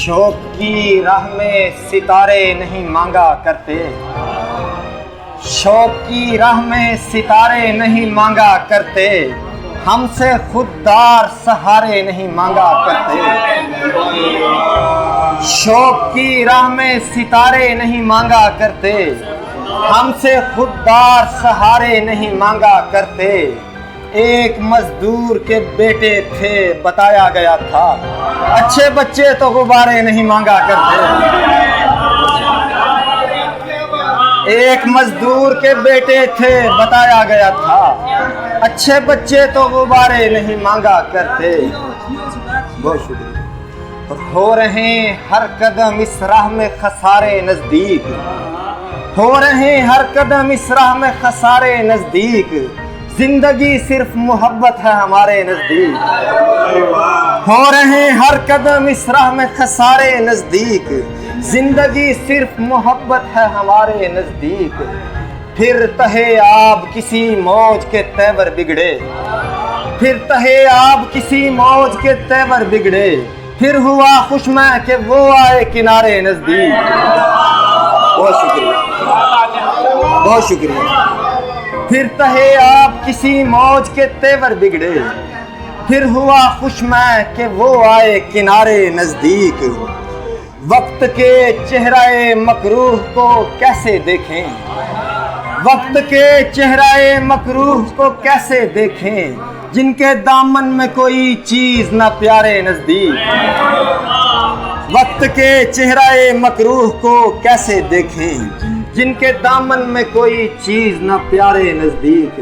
शौक की राह में सितारे नहीं मांगा करते, शौक की राह में सितारे नहीं मांगा करते, हमसे खुददार सहारे नहीं मांगा करते। शौक की राह में सितारे नहीं मांगा करते, हमसे खुददार सहारे नहीं मांगा करते। एक मजदूर के बेटे थे बताया गया था, अच्छे बच्चे तो गुब्बारे नहीं मांगा करते। एक मजदूर के बेटे थे बताया गया था, अच्छे बच्चे तो गुब्बारे नहीं मांगा करते। बहुत शुक्रिया। हो रहे हर कदम इस राह में खसारे नजदीक, हो रहे हर कदम इस राह में खसारे नजदीक, जिंदगी सिर्फ मोहब्बत है हमारे नजदीक। हो रहे हर कदम इस राह में खसारे नजदीक, जिंदगी सिर्फ मोहब्बत है हमारे नजदीक। फिर तहे आब किसी मौज के तेवर बिगड़े, फिर तहे आब किसी मौज के तेवर बिगड़े, फिर हुआ खुशमै के वो आए किनारे नजदीक। बहुत शुक्रिया, बहुत शुक्रिया। फिर तहे आप किसी मौज के तेवर बिगड़े, फिर हुआ खुशमै के वो आए किनारे नजदीक। वक्त के चेहराए मकरूह को कैसे देखें, वक्त के चेहराए मकरूह को कैसे देखें, जिनके दामन में कोई चीज ना प्यारे नजदीक। वक्त के चेहराए मकरूह को कैसे देखें, जिनके दामन में कोई चीज ना प्यारे नजदीक।